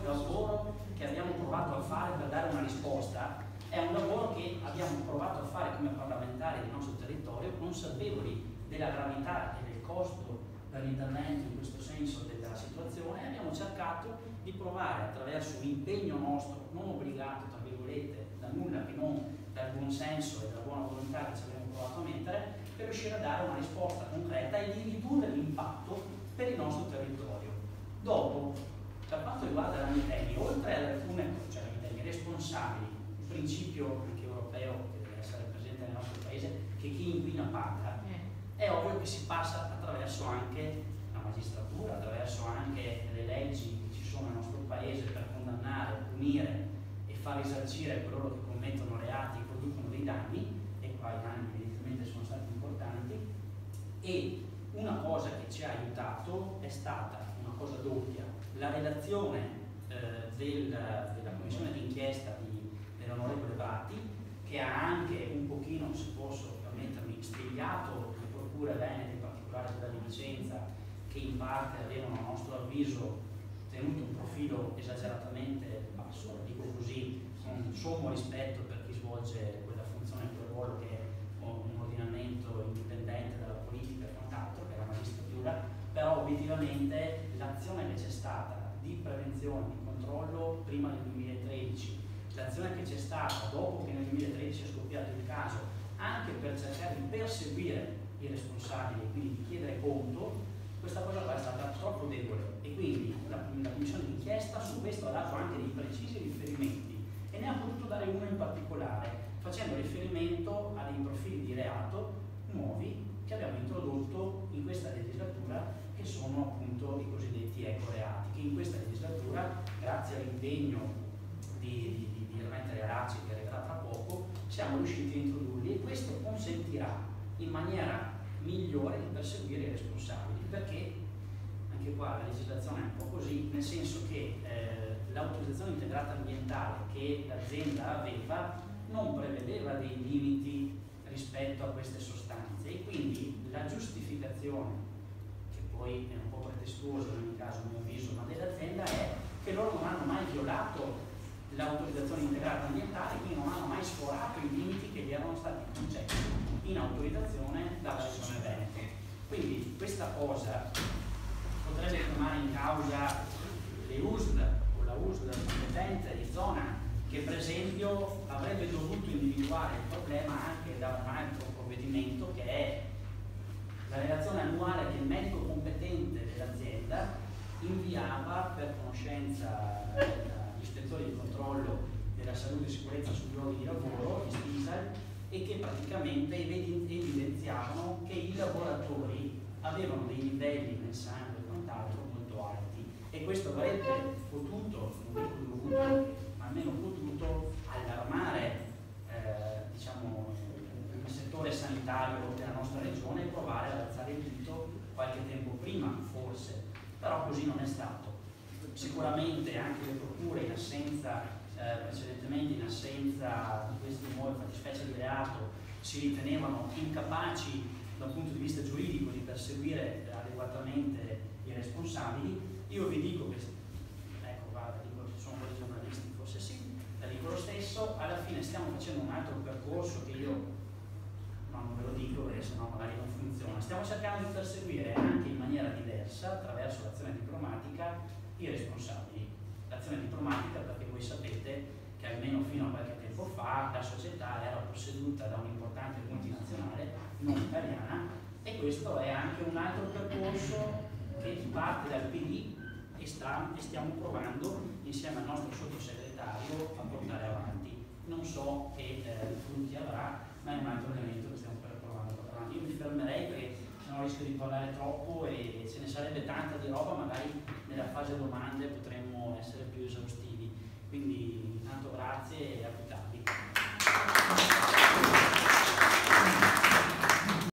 lavoro che abbiamo provato a fare per dare una risposta è un lavoro che abbiamo provato a fare come parlamentari del nostro territorio, consapevoli della gravità e del costo per l'intervento in questo senso della situazione, e abbiamo cercato di provare attraverso un impegno nostro, non obbligato tra virgolette da nulla, che non dal buon senso e dalla buona volontà che ci abbiamo provato a mettere, per riuscire a dare una risposta concreta e di ridurre l'impatto per il nostro territorio. Dopo, per quanto riguarda la Miteni, oltre ad alcune, cioè la Miteni, responsabili, il principio anche europeo che deve essere presente nel nostro paese, che chi inquina paga, è ovvio che si passa attraverso anche la magistratura, attraverso anche le leggi che ci sono nel nostro paese per condannare, punire e far risarcire coloro che commettono reati e producono dei danni, e qua i danni evidentemente sono stati importanti. E una cosa che ci ha aiutato è stata una cosa doppia: la relazione della commissione d'inchiesta dell'onorevole Bratti, che ha anche un pochino, se posso permettermi, strigliato le procure venete, in particolare quella di Vicenza, che in parte avevano a nostro avviso tenuto un profilo esageratamente basso, dico così con sommo rispetto per chi svolge quella funzione, quel ruolo che è un ordinamento indipendente dalla politica e quant'altro, che è la magistratura. Però obiettivamente l'azione che c'è stata di prevenzione, di controllo prima del 2013, l'azione che c'è stata dopo che nel 2013 è scoppiato il caso, anche per cercare di perseguire i responsabili e quindi di chiedere conto, questa cosa qua è stata troppo debole, e quindi la commissione d'inchiesta su questo ha dato anche dei precisi riferimenti, e ne ha potuto dare uno in particolare, facendo riferimento a dei profili di reato nuovi che abbiamo introdotto in questa legislatura, che sono appunto i cosiddetti ecoreati, che in questa legislatura, grazie all'impegno di Ernesto Rearacci, che arriverà tra poco, siamo riusciti a introdurli, e questo consentirà in maniera migliore di perseguire i responsabili, perché anche qua la legislazione è un po' così, nel senso che l'autorizzazione integrata ambientale che l'azienda aveva non prevedeva dei limiti rispetto a queste sostanze, e quindi la giustificazione, che poi è un po' pretestuosa in ogni caso a mio avviso, ma dell'azienda, è che loro non hanno mai violato l'autorizzazione integrata ambientale, quindi non hanno mai sforato i limiti che gli erano stati concetti in autorizzazione dalla Regione Veneto. Quindi questa cosa potrebbe chiamare in causa le USL o la USL competente di zona, che per esempio avrebbe dovuto individuare il problema anche da un altro provvedimento, che è la relazione annuale che il medico competente dell'azienda inviava per conoscenza degli ispettori di controllo della salute e sicurezza sui luoghi di lavoro, gli STISAL, e che praticamente evidenziavano che i lavoratori avevano dei livelli nel sangue e quant'altro molto alti, e questo avrebbe potuto, non dico dovuto, ma almeno potuto allarmare diciamo, il settore sanitario della nostra regione e provare ad alzare il dito qualche tempo prima, forse, però così non è stato. Sicuramente anche le procure, in assenza precedentemente, in assenza di queste nuove fattispecie di reato, si ritenevano incapaci dal punto di vista giuridico di perseguire adeguatamente i responsabili. Io vi dico che, ecco, guarda, dico che sono dei giornalisti, forse sì, la dico lo stesso, alla fine stiamo facendo un altro percorso che io non ve lo dico perché sennò magari non funziona. Stiamo cercando di perseguire anche in maniera diversa, attraverso l'azione diplomatica, i responsabili. L'azione diplomatica, perché voi sapete che almeno fino a qualche tempo fa la società era posseduta da un'importante multinazionale non italiana, e questo è anche un altro percorso che parte dal PD e stiamo provando insieme al nostro sottosegretario a portare avanti. Non so che frutti avrà, ma è un altro elemento che stiamo provando a portare avanti. Io mi fermerei perché sennò rischio di parlare troppo e ce ne sarebbe tanta di roba, magari nella fase domande potremmo essere più esaustivi. Quindi tanto grazie e a più tardi.